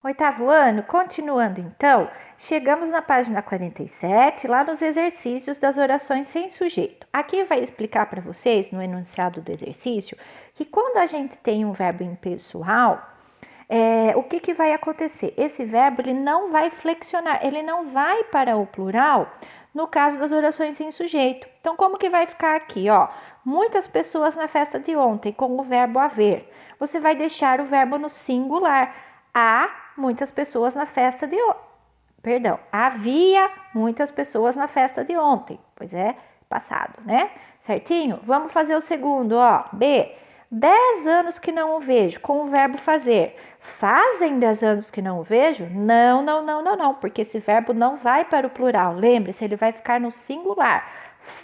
Oitavo ano, continuando então, chegamos na página 47, lá nos exercícios das orações sem sujeito. Aqui vai explicar para vocês, no enunciado do exercício, que quando a gente tem um verbo impessoal, o que vai acontecer? Esse verbo ele não vai flexionar, ele não vai para o plural no caso das orações sem sujeito. Então, como que vai ficar aqui? Ó, muitas pessoas na festa de ontem, com o verbo haver. Você vai deixar o verbo no singular. Há muitas pessoas na festa de ontem. Perdão, havia muitas pessoas na festa de ontem. Pois é, passado, né? Certinho? Vamos fazer o segundo, ó. B. 10 anos que não o vejo, com o verbo fazer. Fazem 10 anos que não o vejo? Não, porque esse verbo não vai para o plural. Lembre-se, ele vai ficar no singular.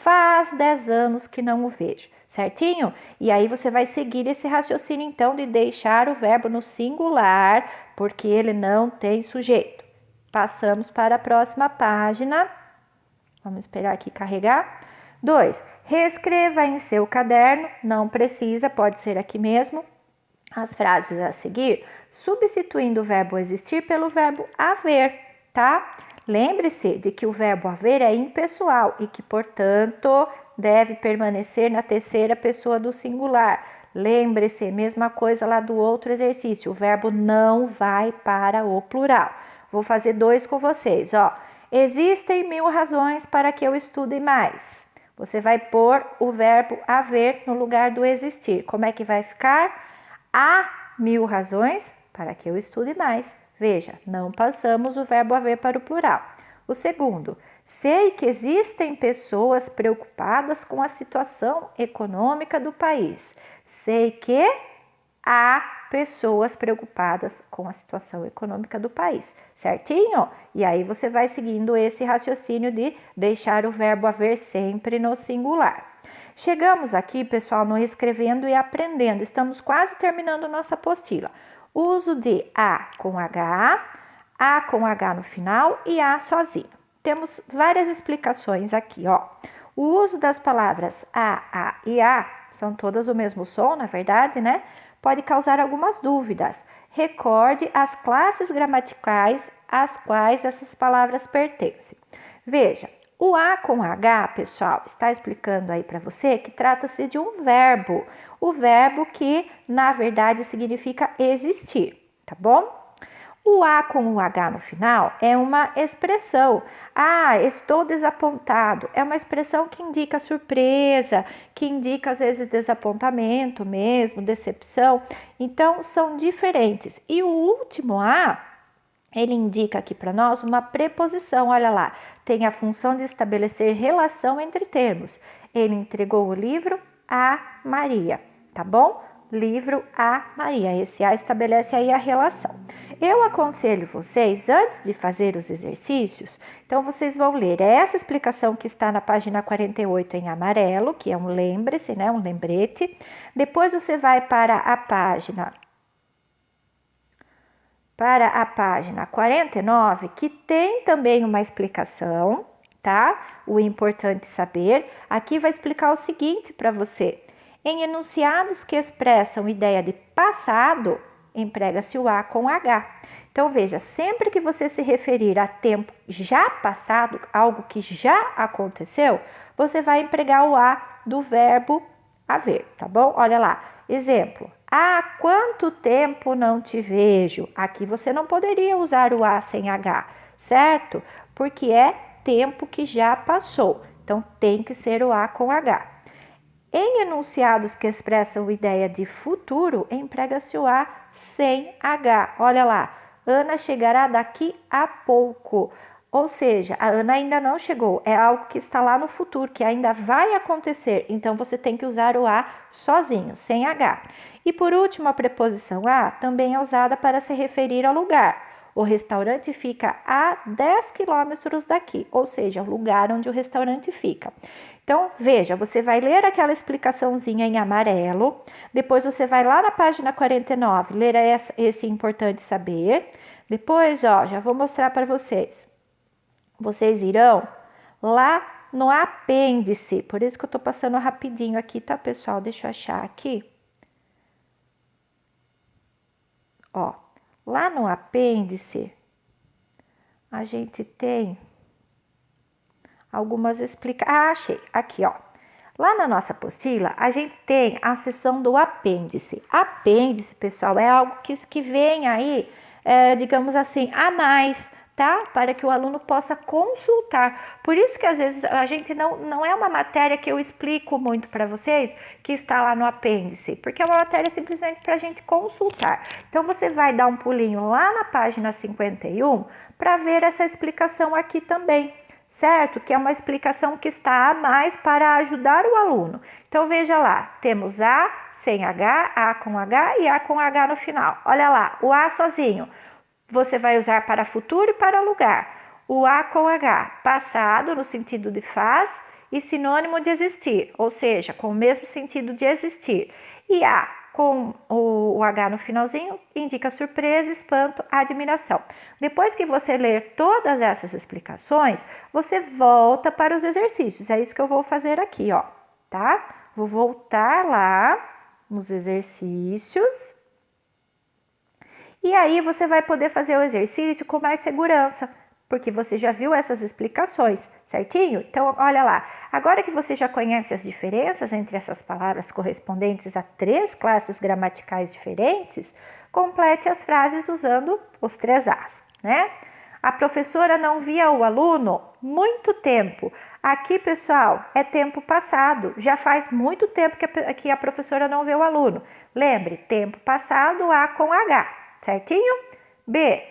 Faz 10 anos que não o vejo, certinho? E aí você vai seguir esse raciocínio, então, de deixar o verbo no singular, porque ele não tem sujeito. Passamos para a próxima página. Vamos esperar aqui carregar. 2. Reescreva em seu caderno, não precisa, pode ser aqui mesmo, as frases a seguir, substituindo o verbo existir pelo verbo haver, tá? Lembre-se de que o verbo haver é impessoal e que, portanto, deve permanecer na terceira pessoa do singular. Lembre-se, mesma coisa lá do outro exercício, o verbo não vai para o plural. Vou fazer 2 com vocês, ó. Existem 1000 razões para que eu estude mais. Você vai pôr o verbo haver no lugar do existir. Como é que vai ficar? Há 1000 razões para que eu estude mais. Veja, não passamos o verbo haver para o plural. O segundo, sei que existem pessoas preocupadas com a situação econômica do país. Sei que há pessoas preocupadas com a situação econômica do país, certinho? E aí você vai seguindo esse raciocínio de deixar o verbo haver sempre no singular. Chegamos aqui, pessoal, no escrevendo e aprendendo. Estamos quase terminando nossa apostila. Uso de a com H no final e a sozinho. Temos várias explicações aqui, ó. O uso das palavras a e a, são todas o mesmo som, na verdade, né? Pode causar algumas dúvidas. Recorde as classes gramaticais às quais essas palavras pertencem. Veja, o A com H, pessoal, está explicando aí para você que trata-se de um verbo. O verbo que, na verdade, significa existir, tá bom? O A com o H no final é uma expressão. Ah, estou desapontado. É uma expressão que indica surpresa, que indica às vezes desapontamento mesmo, decepção. Então, são diferentes. E o último A, ele indica aqui para nós uma preposição. Olha lá, tem a função de estabelecer relação entre termos. Ele entregou o livro a Maria, tá bom? Livro a Maria. Esse A estabelece aí a relação. Eu aconselho vocês, antes de fazer os exercícios, então vocês vão ler essa explicação que está na página 48 em amarelo, que é um lembre-se, né, um lembrete. Depois você vai para a página 49, que tem também uma explicação, tá? O importante saber. Aqui vai explicar o seguinte para você. Em enunciados que expressam ideia de passado, emprega-se o A com H. Então, veja, sempre que você se referir a tempo já passado, algo que já aconteceu, você vai empregar o A do verbo haver, tá bom? Olha lá, exemplo. Há quanto tempo não te vejo? Aqui você não poderia usar o A sem H, certo? Porque é tempo que já passou. Então, tem que ser o A com H. Em enunciados que expressam ideia de futuro, emprega-se o A sem H. Olha lá, Ana chegará daqui a pouco. Ou seja, a Ana ainda não chegou, é algo que está lá no futuro, que ainda vai acontecer. Então, você tem que usar o A sozinho, sem H. E por último, a preposição a também é usada para se referir ao lugar. O restaurante fica a 10 quilômetros daqui, ou seja, o lugar onde o restaurante fica. Então, veja, você vai ler aquela explicaçãozinha em amarelo, depois você vai lá na página 49, ler esse importante saber. Depois, ó, já vou mostrar para vocês. Vocês irão lá no apêndice, por isso que eu tô passando rapidinho aqui, tá, pessoal? Deixa eu achar aqui. Ó, lá no apêndice, a gente tem algumas explicações. Ah, achei. Aqui, ó. Lá na nossa apostila, a gente tem a seção do apêndice. Apêndice, pessoal, é algo que vem aí, digamos assim, a mais, tá? Para que o aluno possa consultar. Por isso que às vezes a gente não é uma matéria que eu explico muito para vocês, que está lá no apêndice, porque é uma matéria simplesmente para a gente consultar. Então, você vai dar um pulinho lá na página 51 para ver essa explicação aqui também. Certo? Que é uma explicação que está a mais para ajudar o aluno. Então, veja lá, temos A sem H, A com H e A com H no final. Olha lá, o A sozinho, você vai usar para futuro e para lugar. O A com H, passado no sentido de faz e sinônimo de existir, ou seja, com o mesmo sentido de existir. E A com o H no finalzinho, indica surpresa, espanto, admiração. Depois que você ler todas essas explicações, você volta para os exercícios. É isso que eu vou fazer aqui, ó, tá? Vou voltar lá nos exercícios. E aí você vai poder fazer o exercício com mais segurança, porque você já viu essas explicações, certinho? Então, olha lá. Agora que você já conhece as diferenças entre essas palavras correspondentes a 3 classes gramaticais diferentes, complete as frases usando os 3 As, né? A professora não via o aluno muito tempo. Aqui, pessoal, é tempo passado. Já faz muito tempo que a professora não vê o aluno. Lembre, tempo passado, A com H, certinho? B.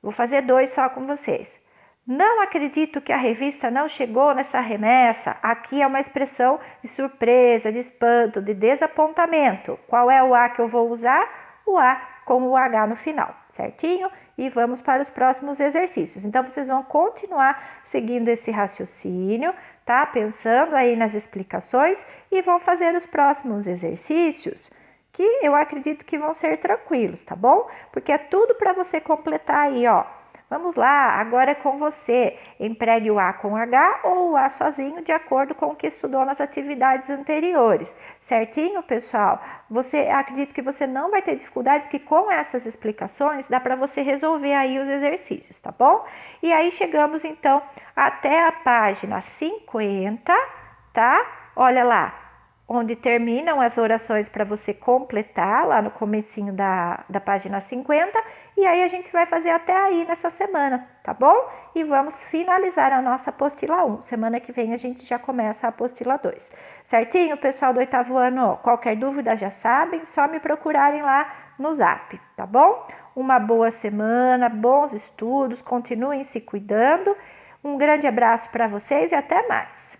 Vou fazer 2 só com vocês. Não acredito que a revista não chegou nessa remessa. Aqui é uma expressão de surpresa, de espanto, de desapontamento. Qual é o A que eu vou usar? O A com o H no final, certinho? E vamos para os próximos exercícios. Então, vocês vão continuar seguindo esse raciocínio, tá? Pensando aí nas explicações e vão fazer os próximos exercícios, que eu acredito que vão ser tranquilos, tá bom? Porque é tudo para você completar aí, ó. Vamos lá, agora é com você. Empregue o A com H ou o A sozinho, de acordo com o que estudou nas atividades anteriores. Certinho, pessoal? Acredito que você não vai ter dificuldade, porque com essas explicações dá para você resolver aí os exercícios, tá bom? E aí chegamos então até a página 50, tá? Olha lá, onde terminam as orações para você completar, lá no comecinho da página 50, e aí a gente vai fazer até aí nessa semana, tá bom? E vamos finalizar a nossa apostila 1. Semana que vem a gente já começa a apostila 2. Certinho, pessoal do 8º ano? Qualquer dúvida já sabem, só me procurarem lá no Zap, tá bom? Uma boa semana, bons estudos, continuem se cuidando. Um grande abraço para vocês e até mais!